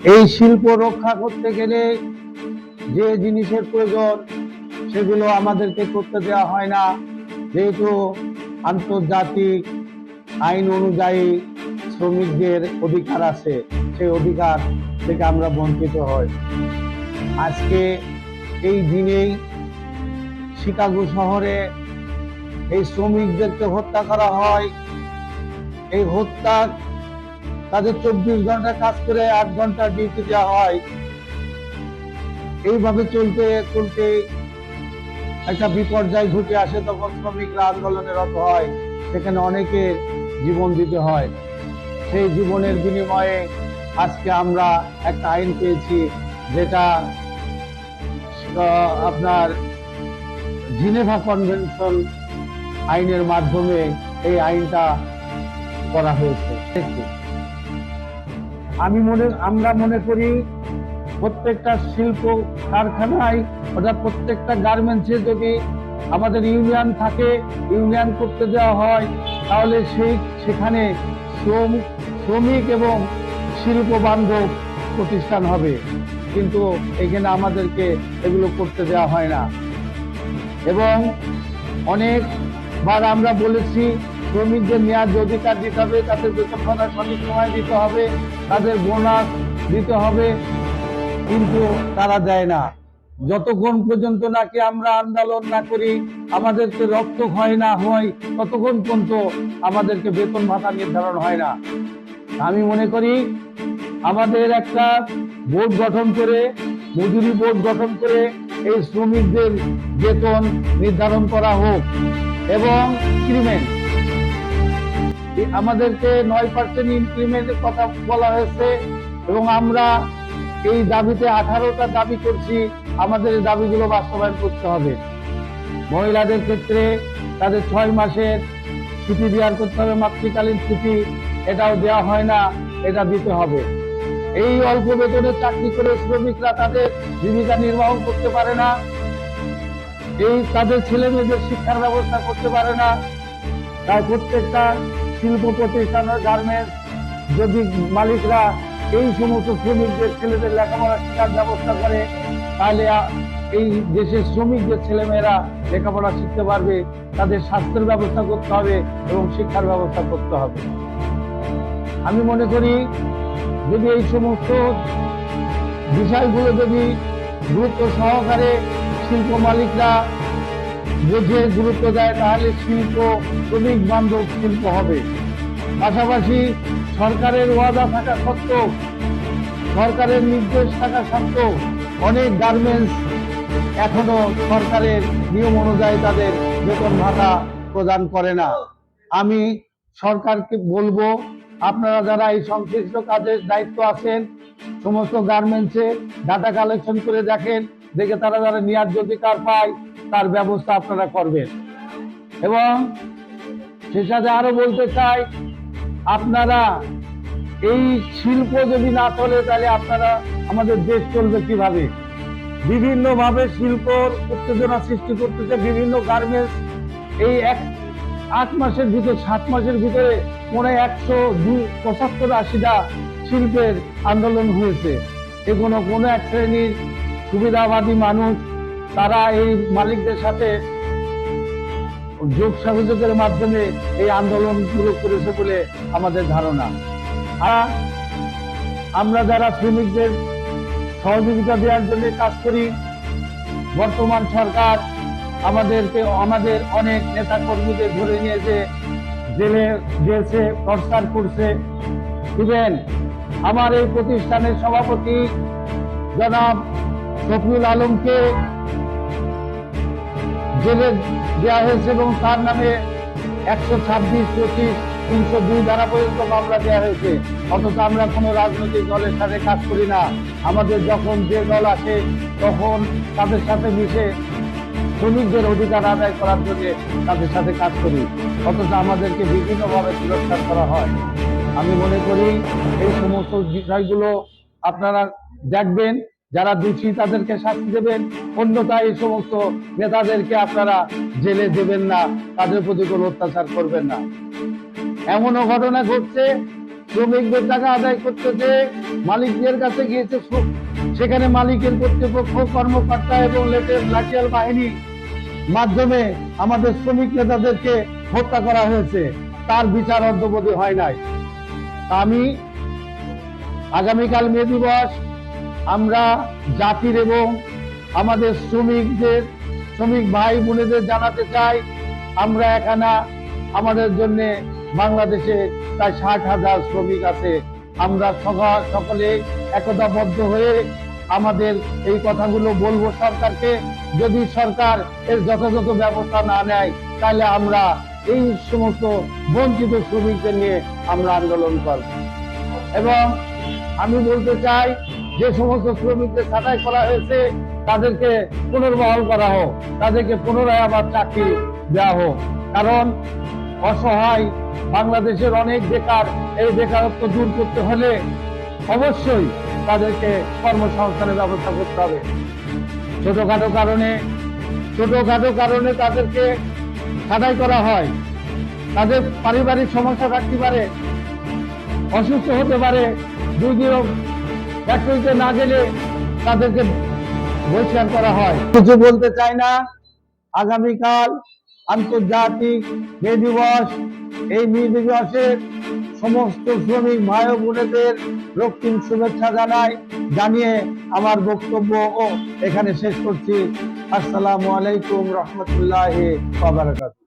এই শিল্প রক্ষা করতে গেলে যে জিনিসের প্রয়োজন সেগুলো আমাদেরকে করতে দেওয়া হয় না, যেহেতু আন্তর্জাতিক আইন অনুযায়ী শ্রমিকদের অধিকার আছে, সেই অধিকার থেকে আমরা বঞ্চিত হই। আজকে এই দিনেই শিকাগো শহরে এই শ্রমিকদেরকে হত্যা করা হয়। এই হত্যা, তাদের 24 ঘন্টা কাজ করে 8 ঘন্টা ডিউটি দেওয়া হয়। এইভাবে চলতে চলতে একটা বিপর্যয় ঘটে আসে, তখন শ্রমিকরা আন্দোলনে রত হয়, সেখানে অনেকের জীবন দিতে হয়। সেই জীবনের বিনিময়ে আজকে আমরা একটা আইন পেয়েছি, যেটা আপনার জিনেভা কনভেনশন আইনের মাধ্যমে এই আইনটা করা হয়েছে। আমরা মনে করি প্রত্যেকটা শিল্প কারখানায়, অর্থাৎ প্রত্যেকটা গার্মেন্টসে যদি আমাদের ইউনিয়ন থাকে, ইউনিয়ন করতে দেওয়া হয়, তাহলে সেখানে শ্রমিক এবং শিল্প বান্ধব প্রতিষ্ঠান হবে। কিন্তু এখানে আমাদেরকে এগুলো করতে দেওয়া হয় না। এবং অনেকবার আমরা বলেছি শ্রমিকদের ন্যায্য অধিকার দিতে হবে, তাদের বেতন ভাতা সঠিক সময় দিতে হবে, তাদের বোনাস দিতে হবে, কিন্তু তারা দেয় না। যতক্ষণ পর্যন্ত নাকি আমরা আন্দোলন না করি, আমাদেরকে রক্ত হয় না হয়, ততক্ষণ পর্যন্ত আমাদেরকে বেতন ভাতা নির্ধারণ হয় না। আমি মনে করি আমাদের একটা বোর্ড গঠন করে, মজুরি বোর্ড গঠন করে এই শ্রমিকদের বেতন নির্ধারণ করা হোক। এবং ইনক্রিমেন্ট, আমাদেরকে 9% ইনক্রিমেন্টের কথা বলা হয়েছে, এবং আমরা এই দাবিতে 18টা দাবি করছি। আমাদের এই দাবিগুলো বাস্তবায়ন করতে হবে। মহিলাদের ক্ষেত্রে তাদের 6 মাসের ছুটি দেওয়ার করতে হবে, মাতৃকালীন ছুটি, এটাও দেওয়া হয় না, এটা দিতে হবে। এই অল্প বেতনে চাকরি করে শ্রমিকরা তাদের জীবিকা নির্বাহ করতে পারে না, তাদের ছেলে মেয়েদের শিক্ষার ব্যবস্থা করতে পারে না। তাই প্রত্যেকটা শিল্প প্রতিষ্ঠানের গার্মেন্টস যদি মালিকরা এই সমস্ত শ্রমিকদের ছেলেদের লেখাপড়া শিক্ষার ব্যবস্থা করে, তাহলে এই দেশের শ্রমিকদের ছেলেমেয়েরা লেখাপড়া শিখতে পারবে। তাদের স্বাস্থ্যের ব্যবস্থা করতে হবে এবং শিক্ষার ব্যবস্থা করতে হবে। আমি মনে করি যদি এই সমস্ত বিষয়গুলো যদি গুরুত্ব সহকারে শিল্প মালিকরা বুঝে গুরুত্ব দেয়, তাহলে শিল্প শ্রমিক বান্ধব শিল্প হবে। পাশাপাশি সরকারের ওয়াদা থাকা সত্ত্বেও, সরকারের নির্দেশ থাকা সত্ত্বেও অনেক গার্মেন্টস এখনো সরকারের নিয়ম অনুযায়ী তাদের বেতন ভাতা প্রদান করে না। আমি সরকারকে বলবো, আপনারা যারা এই সংশ্লিষ্ট কাজের দায়িত্ব আছেন, সমস্ত গার্মেন্টসে ডাটা কালেকশন করে দেখেন, দেখে তারা যারা ন্যায্য অধিকার পায় তার ব্যবস্থা আপনারা করবেন। এবং সে সাথে আরো বলতে চাই, আপনারা এই শিল্প যদি না চলে, তাহলে আপনারা, আমাদের দেশ চলবে কিভাবে? বিভিন্ন ভাবে শিল্প উত্তেজনা সৃষ্টি করতেছে বিভিন্ন গার্মেন্টস। এই 8 মাসের ভিতরে, 7 মাসের ভিতরে মনে 175-80টা শিল্পের আন্দোলন হয়েছে। এগুলো কোনো এক শ্রেণীর সুবিধাবাদী মানুষ, তারা এই মালিকদের সাথে যোগ সহযোগের মাধ্যমে এই আন্দোলনগুলো করেছে বলে আমাদের ধারণা। আর আমরা যারা শ্রমিকদের সহযোগিতা দেওয়ার জন্য কাজ করি, বর্তমান সরকার আমাদের অনেক নেতা কর্মীদের ধরে নিয়েছে, জেলে দিয়েছে, টর্চার করছে। ইভেন আমার এই প্রতিষ্ঠানের সভাপতি জনাব শফিউল আলমকে জেলে দেওয়া হয়েছে, এবং তার নামে 126, 25, 302 ধারা পর্যন্ত মামলা দেওয়া হয়েছে। অথচ আমরা কোনো রাজনৈতিক দলের সাথে কাজ করি না। আমাদের যখন যে দল আসে তখন তাদের সাথে মিশে শ্রমিকদের অধিকার আদায় করার জন্য তাদের সাথে কাজ করি, অথচ আমাদেরকে বিভিন্নভাবে তিরস্কার করা হয়। আমি মনে করি এই সমস্ত বিষয়গুলো আপনারা দেখবেন, যারা দোষী তাদেরকে শাস্তি দেবেন, অন্যথায় এই সমস্ত নেতাদেরকে আপনারা জেলে দেবেন না, তাদের প্রতি কোনো অত্যাচার করবেন না। এমনও ঘটনা ঘটছে, শ্রমিকদের টাকা আদায় করতেছে, মালিকদের কাছে গিয়েছে, সেখানে মালিকের কর্তৃপক্ষ, কর্মকর্তা এবং লাঠিয়াল বাহিনী মাধ্যমে আমাদের শ্রমিক নেতাদেরকে হত্যা করা হয়েছে, তার বিচার অদ্যাবধি হয় নাই। আমি আগামীকাল মে দিবস আমরা জাতির এবং আমাদের শ্রমিক ভাই বোনেদের জানাতে চাই, আমরা এখানে আমাদের জন্য বাংলাদেশে প্রায় 60,000 শ্রমিক আছে। আমরা সকলে একতাবদ্ধ হয়ে আমাদের এই কথাগুলো বলবো সরকারকে। যদি সরকার এর যথাযথ ব্যবস্থা না নেয়, তাহলে আমরা এই সমস্ত বঞ্চিত শ্রমিকদের নিয়ে আমরা আন্দোলন করব। এবং আমি বলতে চাই, যে সমস্ত শ্রমিকদের ছাঁটাই করা হয়েছে তাদেরকে পুনর্বহাল করা হোক, তাদেরকে পুনরায় আবার চাকরি দেওয়া হোক। কারণ অসহায় বাংলাদেশের অনেক বেকার, এই বেকারত্ব দূর করতে হলে অবশ্যই তাদেরকে কর্মসংস্থানের ব্যবস্থা করতে হবে। ছোটখাটো কারণে তাদেরকে ছাঁটাই করা হয়, তাদের পারিবারিক সমস্যা থাকতে পারে, অসুস্থ হতে পারে, 2 দিন ফ্যাক্টরিতে না গেলে তাদেরকে বহিষ্কার করা হয়। কিছু বলতে চাই না। আগামীকাল আন্তর্জাতিক মে দিবস, এই মে দিবসের সমস্ত শ্রমিক ভাই ও বোনেদের রক্তিম শুভেচ্ছা জানিয়ে আমার বক্তব্য এখানে শেষ করছি। আসসালামু আলাইকুম রহমতুল্লাহি ওয়া বারাকাতুহু।